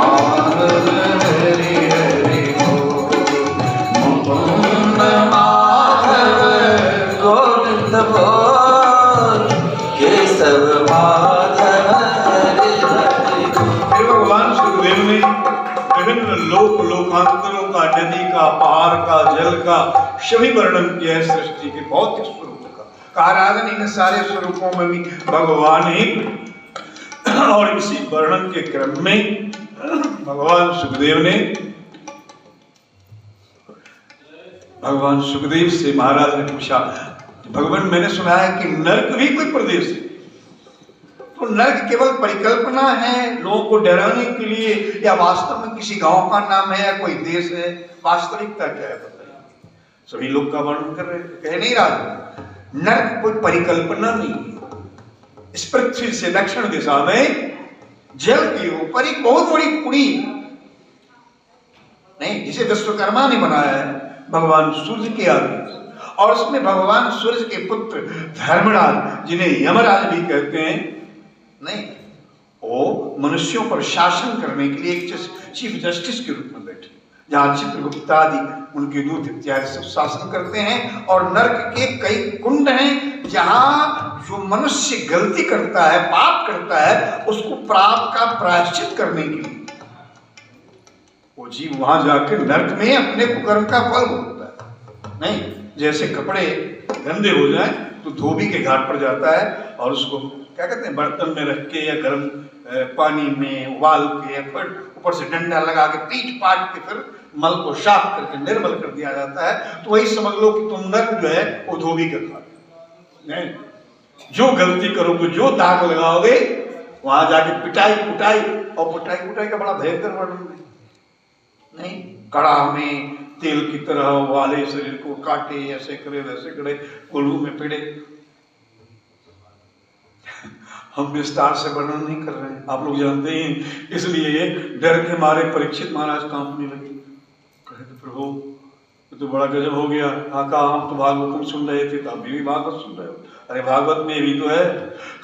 माधव हरि हरि बोल, मुकुंद माधव गोविंद बोल, केशव माधव हरि हरि बोल। फिर भगवान सुखदेव ने विभिन्न लोक लोकांतरों का, नदी का, पहाड़ का, जल का सभी वर्णन किया है सृष्टि के भौतिक स्वरूपों का। कहा राजन इन सारे स्वरूपों में भी भगवान ही, और इसी वर्णन के क्रम में भगवान सुखदेव से महाराज ने पूछा, भगवान मैंने सुना है कि नरक भी कोई प्रदेश है, तो नरक केवल परिकल्पना है लोगों को डराने के लिए, या वास्तव में किसी गांव का नाम है या कोई देश है? वास्तविकता क्या है बताइए। सभी लोग का वर्णन कर रहे हैं, कह नहीं रहा नरक कोई परिकल्पना नहीं है। इस पृथ्वी से दक्षिण दिशा में जल के ऊपर एक बहुत बड़ी कुड़ी नहीं, जिसे विश्वकर्मा ने बनाया है भगवान सूर्य के आगे, और उसमें भगवान सूर्य के पुत्र धर्मराज, जिन्हें यमराज भी कहते हैं, नहीं, वो मनुष्यों पर शासन करने के लिए एक चीफ जस्टिस के रूप में बैठे, जहां चित्रगुप्त आदि उनके दूत इत्यादि सब शासन करते हैं। और नरक के कई कुंड हैं जहां जो मनुष्य गलती करता है, पाप करता है, उसको पाप का प्रायश्चित करने के लिए वो जीव वहां जाकर नरक में अपने कुकर्म का फल भोगता है। नहीं, जैसे कपड़े गंदे हो जाए तो धोबी के घाट पर जाता है और उसको क्या कहते हैं, बर्तन में रख के या गर्म पानी में उबाल के, या फिर ऊपर से डंडा लगा के पीट पाट के फिर मल को साफ करके निर्मल कर दिया जाता है। तो वही समझ लो कि तुम नरक जो है वो धोबी का घाट नहीं, जो गलती करोगे, जो दाग लगाओगे, वहां जाके पिटाई कुटाई, और पिटाई कुटाई का बड़ा भयंकर वर्णन नहीं, कड़ा में तेल की तरह वाले शरीर को काटे, ऐसे करे वैसे करे, कोल्हू में पिड़े। हम विस्तार से वर्णन नहीं कर रहे हैं, आप लोग जानते हैं, इसलिए डर के मारे परीक्षित महाराज कांपने लगे, कहे प्रभु ये तो बड़ा गजब हो गया। कहा हम तो भागवत सुन रहे थे, तो अभी भी भागवत सुन रहे हो? अरे भागवत में भी तो है।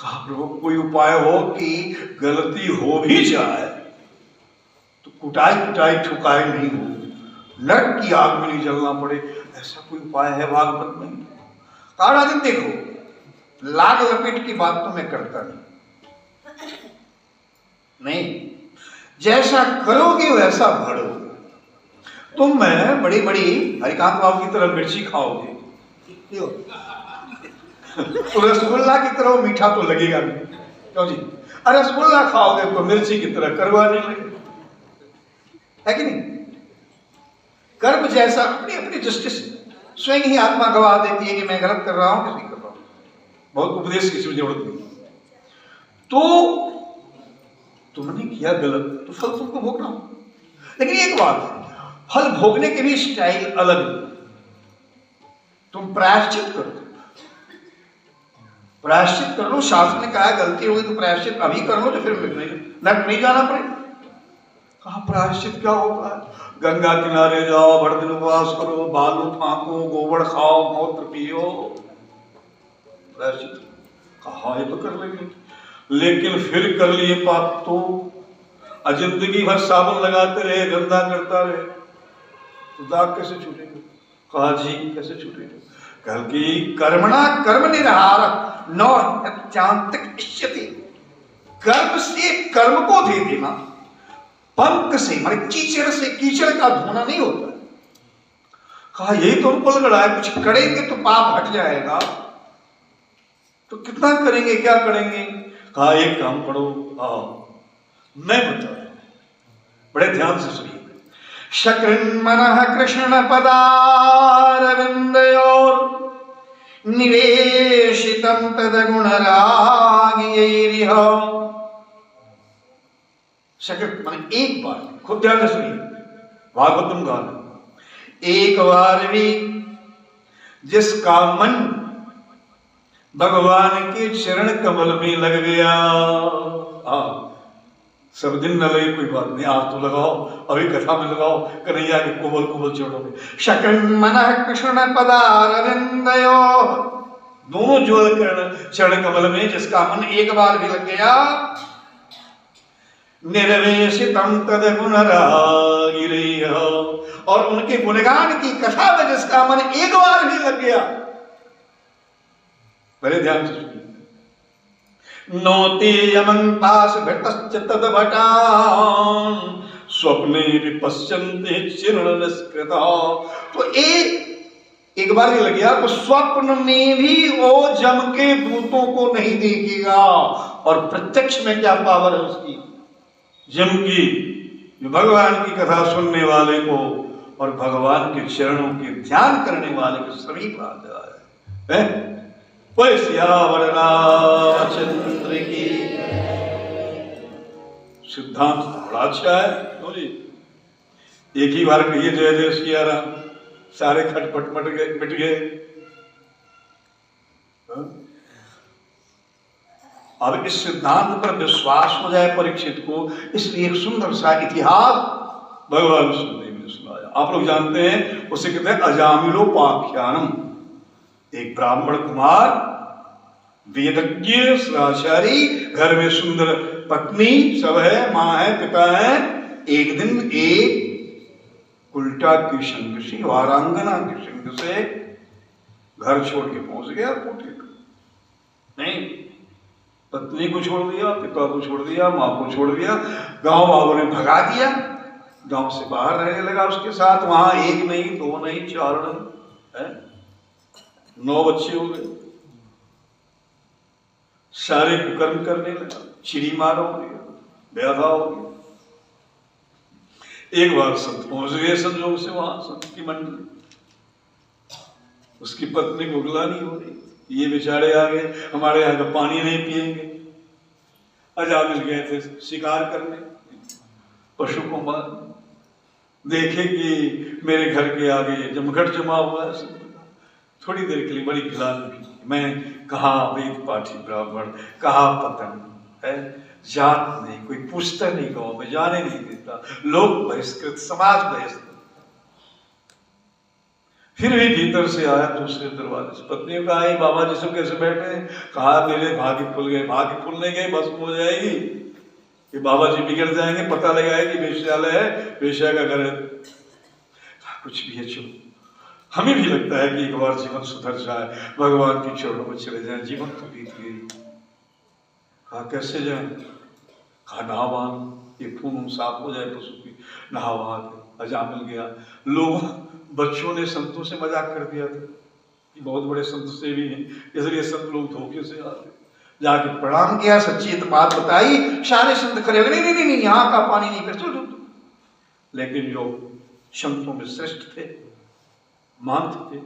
कहा प्रभु कोई उपाय हो कि गलती हो भी जाए तो कुटाई कुटाई ठुकाई नहीं हो, नरक की आग में नहीं जलना पड़े, ऐसा कोई उपाय है भागवत में? कहा राजन देखो, लाग लपेट की बात तो मैं करता नहीं, जैसा करोगे वैसा भरोगे। तुम मैं बड़ी बड़ी हरिकांत बाबू की तरह मिर्ची खाओगे तो रसगुल्ला की तरह मीठा तो लगेगा नहीं, क्यों जी? अरे रसगुल्ला खाओगे तो मिर्ची की तरह कड़वा नहीं लगेगा, है कि नहीं? कर्म जैसा अपनी अपनी जस्टिस स्वयं ही आत्मा गवाह देती है कि मैं गलत कर रहा हूं कि नहीं कर रहा हूं, बहुत उपदेश की जरूरत नहीं। तो तुमने किया गलत तो फल तुमको भोगना हो, लेकिन एक बात है, फल भोगने के भी स्टाइल अलग। तुम प्रायश्चित करो, प्रायश्चित कर लो। शास्त्र ने कहा गलती होगी तो प्रायश्चित अभी कर लो, तो फिर नरक नहीं जाना पड़ेगा। कहा प्रायश्चित क्या होता है? गंगा किनारे जाओ, भर दिन उपवास करो, बालू फांको, गोबर खाओ, मूत्र पियो, प्रायश्चित। कहा ये तो कर लेंगे, लेकिन फिर कर लिए पाप तो जिंदगी भर साबुन लगाते रहे, गंदा करता रहे, तो दाग कैसे छूटेगा? कहा जी कैसे छूटेगा? कल की कर्मणा कर्म निरहार नौ चांतक इष्यति, कर्म से कर्म को दे देना, पंक से माने कीचड़ से कीचड़ का धोना नहीं होता। कहा यही तो हमको लग रहा है, कुछ करेंगे तो पाप हट जाएगा, तो कितना करेंगे, क्या करेंगे? कहा एक काम करो, मैं बता रहा हूं, बड़े ध्यान से सुनिए। शकृन् मनः कृष्ण पदारविंदयोर निवेशितं तद्गुण रागयैरिह। शकृत् माने एक बार, खुद ध्यान से सुनिए, भागवतम गान, एक बार भी जिसका मन भगवान के चरण कमल में लग गया, सब दिन न लगे कोई बात नहीं, आज तो लगाओ, अभी कथा में लगाओ, कन्हैया के कोमल कोमल चरणों में। शकृन् मनः कृष्ण पदारविंदयो, दोनों ज्वल चरण कमल में जिसका मन एक बार भी लग गया, निर्वेशितम तद गुणरागिरेह, और उनके गुणगान की कथा में जिसका मन एक बार भी लग गया, बड़े ध्यान से सुनिए, नोते यमं पास भटश्च तद्भटान् स्वप्ने विपश्यन्ते चिरण निष्कृता। तो एक बार ही लग गया तो स्वप्न में भी वो जम के दूतों को नहीं देखेगा। और प्रत्यक्ष में क्या पावर है उसकी, जम की, जो भगवान की कथा सुनने वाले को और भगवान के चरणों के ध्यान करने वाले को समीप आ जाए। सियावर रामचंद्र की। सिद्धांत बड़ा अच्छा है, एक ही बार कहिए जय जय सिया राम, सारे खटपट मिट गए। अब इस सिद्धांत पर विश्वास हो जाए परीक्षित को, इसलिए एक सुंदर सा इतिहास भगवान सुनने में सुनाया। आप लोग जानते हैं उसे कहते हैं अजामिलोपाख्यानम। एक ब्राह्मण कुमार, वेदज्ञ, आचार्य, घर में सुंदर पत्नी सब है, माँ है, पिता है। एक दिन एक उल्टा किशंग से, वारांगना किशंग से घर छोड़ के पहुंच गया कोठे पर। नहीं, पत्नी को छोड़ दिया, पिता को छोड़ दिया, माँ को छोड़ दिया, गांव वालों ने भगा दिया, गांव से बाहर रहने लगा उसके साथ। वहां एक नहीं, दो नहीं, चार नहीं, 9 बच्चे हो गए। सारे कुकर्म करने लगा, चिड़ी मार हो गया, ब्याधा हो गया। एक बार संत पहुंच गए संजोग से वहां, संत की मंडली। उसकी पत्नी को गुलानी हो रही, ये बेचारे आ गए, हमारे यहाँ का पानी नहीं पिएंगे। अजामिल गए थे शिकार करने, पशु को मार, देखे कि मेरे घर के आगे जमघट जमा हुआ है। थोड़ी देर के लिए बड़ी गिलानी, मैं कहा वेद पाठी ब्राह्मण, कहा पतन है, जात नहीं, कोई पूछता नहीं, गाँव में जाने नहीं देता, लोग बहिष्कृत, समाज बहिष्कृत। फिर भी भीतर से आया दूसरे दरवाजे से। पत्नी ने कहा बाबा जी सब कैसे बैठे हैं? कहा मेरे भाग्य खुल गए। भाग्य खुलने गए बस हो जाएगी कि बाबा जी बिगड़ जाएंगे, पता लगाएगी वेश्यालय है, वेश्या का घर है। कुछ भी है, चलो हमें भी लगता है कि एक बार जीवन सुधर जाए, भगवान के चरणों में चले जाए, जीवन तो बीत गई। कहा कैसे जाए? कहा नहावान, ये खून साफ हो जाए पशु की, नहावा के। अजामिल गया। लोग, बच्चों ने संतों से मजाक कर दिया था कि बहुत बड़े संत से भी हैं, इसलिए संत लोग धोखे से आते। जाके प्रणाम किया, सच्ची बात बताई, सारे संत खड़े हो गए, नहीं नहीं नहीं, यहाँ का पानी नहीं कर। लेकिन जो संतों में श्रेष्ठ थे, महंत थे,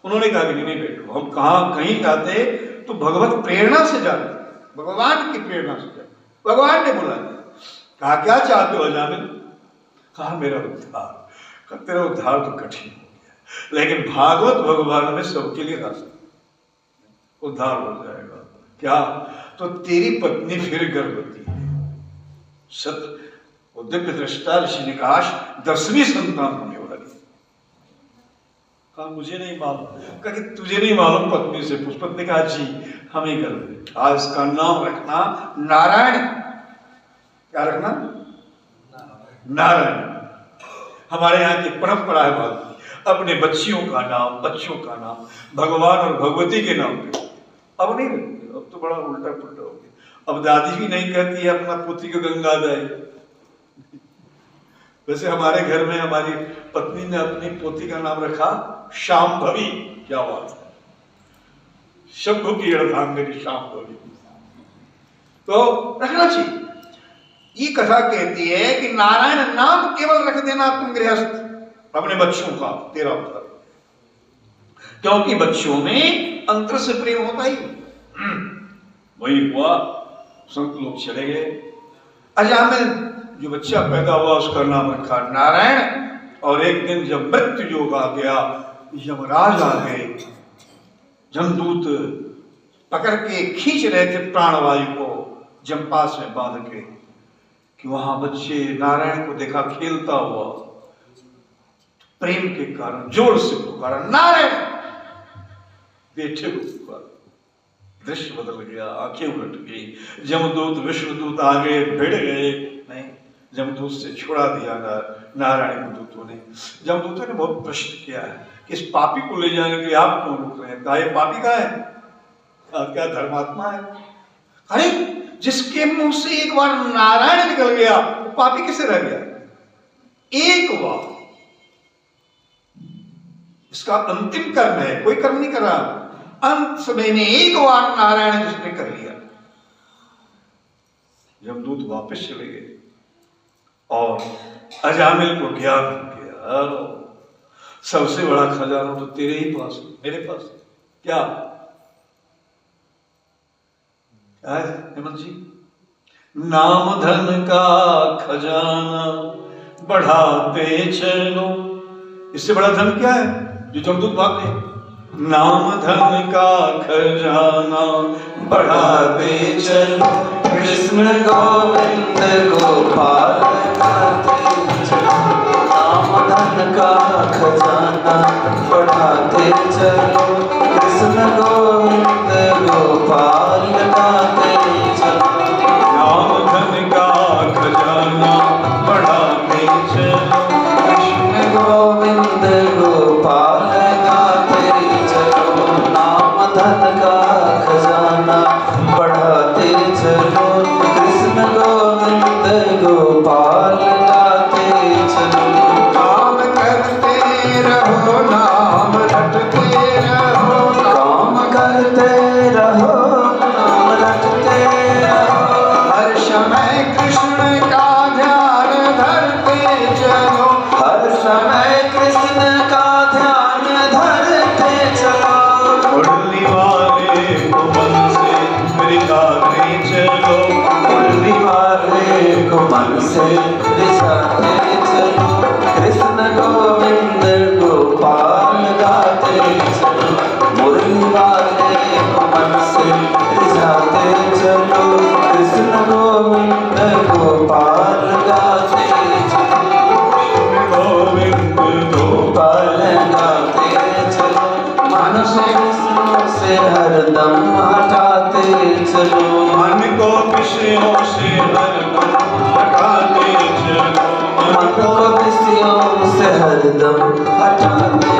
उन्होंने कहा कि नहीं बैठो, हम कहीं जाते तो भगवत प्रेरणा से जाते, भगवान की प्रेरणा से जाते, भगवान ने बुला दिया। कहा क्या चाहते हो अजामिल? कहा मेरा उद्धार। तेरा उद्धार तो कठिन हो गया, लेकिन भागवत भगवान में सबके लिए रास्ता, उद्धार हो जाएगा। क्या? तो तेरी पत्नी फिर गर्भवती है, सत्य दिव्य दृष्टा ऋषि ने कहा 10वीं संतान होने वाली। कहा मुझे नहीं मालूम। कहा कि तुझे नहीं मालूम? पत्नी से पूछ। पत्नी कहा जी हमें गर्भ। आज इसका नाम रखना नारायण। क्या रखना? नारायण। हमारे यहाँ की परंपरा है भाई, अपने बच्चों का नाम भगवान और भगवती के नाम पे अब नहीं रखते। अब तो बड़ा उल्टा पुल्टा हो गया। अब दादी भी नहीं कहती है अपना पोती को गंगा दाई। वैसे हमारे घर में हमारी पत्नी ने अपनी पोती का नाम रखा शांभवी। क्या बात है, शंभु की अर्धांगिनी शांभवी। तो रखना चाहिए। ये कथा कहती है कि नारायण नाम केवल रख देना तुम गृहस्थ अपने बच्चों का, तेरा उद्धार। क्योंकि बच्चों में अंतर से प्रेम होता ही। वही हुआ, संत लोग चले गए। अजामिल जो बच्चा पैदा हुआ उसका नाम रखा नारायण। और एक दिन जब मृत्यु योग आ गया, यमराज आ गए, जमदूत पकड़ के खींच रहे थे प्राणवायु को जमपास में बांध के, कि वहां बच्चे नारायण को देखा खेलता हुआ, प्रेम के कारण जोर से पुकारा नारायण। बेटे को पुकारा, दृश्य बदल गया, आंखें उलट गई। जमदूत विष्णुदूत आ गए, भिड़ गए। नहीं, जमदूत से छुड़ा दिया नारायण को दूतों ने। जमदूतों ने बहुत प्रश्न किया है कि इस पापी को ले जाने के लिए आप क्यों रुक रहे हैं? कहा ये पापी का है, क्या धर्मात्मा है? अरे जिसके मुंह से एक बार नारायण निकल गया वो पापी कैसे रह गया? एक बार, इसका अंतिम कर्म है, कोई कर्म नहीं कर रहा, अंत समय में एक बार नारायण जिसने कर लिया। यमदूत वापस चले गए और अजामिल को ज्ञान हो गया, सबसे बड़ा खजाना तो तेरे ही पास है, मेरे पास है। क्या है हेमंत जी? नाम धन का खजाना बढ़ाते चलो। इससे बड़ा धन क्या है जो जमदूत भाग गए? नाम धन का खजाना बढ़ाते चलो, कृष्ण गोविंद गोपाल नाम धन का खजाना बढ़ाते चलो, कृष्ण गोविंद गोपाल गाते चलो। नाम धन का खजाना बढ़ाते चलो, कृष्ण गोविंद गोपाल गाते चलो। नाम धन का खजाना बढ़ाते चलो, कृष्ण गोविंद गोपाल गाते चलो। काम करते रहो नाम रटते रहो, काम करते रहो नाम रटते रहो, हर समय कृष्ण का ध्यान धरते चलो, हर समय कृष्ण का ध्यान धरते चलो। उड़ने वाले को मन से रिझाते चलो, उड़ने वाले को मन से रिझाते चलो, कृष्ण गोविंद गोपाल गाते चलो। मुरली वाले को मन से रिझाते चलो, कृष्ण गोविंद गोपाल गाते चलो। गोविंद गोपाल गाते चलो, मन से विषयों से हरदम हटाते चलो। मन को विषयों से हरदम हटाते चलो, मन को विषयों से हरदम हटाते